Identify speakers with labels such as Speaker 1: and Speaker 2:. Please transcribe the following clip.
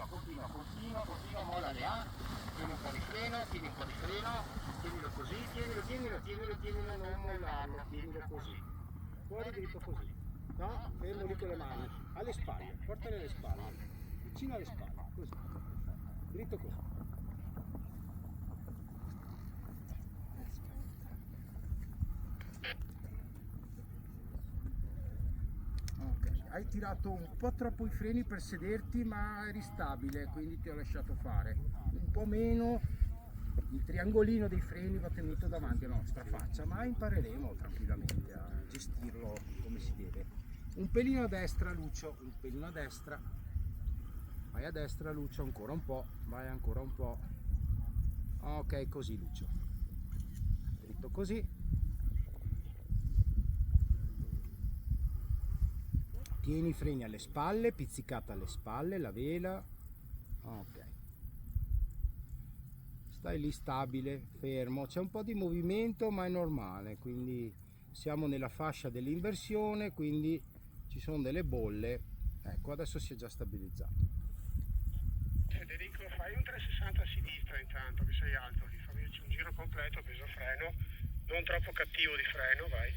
Speaker 1: continua, molla le A, tieni un po' di freno, tienilo così, tienilo, non mollarlo, tienilo così. Fuori dritto così. No, fermo lì con le mani, alle spalle, portale alle spalle, vicino alle spalle, così. Dritto così. Ok, hai tirato un po' troppo i freni per sederti, ma eri stabile, quindi ti ho lasciato fare. Un po' meno, il triangolino dei freni va tenuto davanti alla nostra faccia, ma impareremo tranquillamente a gestirlo come si deve. Un pelino a destra, Lucio, un pelino a destra. Vai a destra, Lucio, ancora un po', vai ancora un po'. Ok, così, Lucio. Dritto così. Tieni i freni alle spalle, pizzicata alle spalle, la vela. Ok. Stai lì stabile, fermo. C'è un po' di movimento, ma è normale, quindi siamo nella fascia dell'inversione, quindi ci sono delle bolle. Ecco, adesso si è già stabilizzato.
Speaker 2: Federico, fai un 360 a sinistra intanto che sei alto, ti fammi un giro completo, peso freno, non troppo cattivo di freno, vai.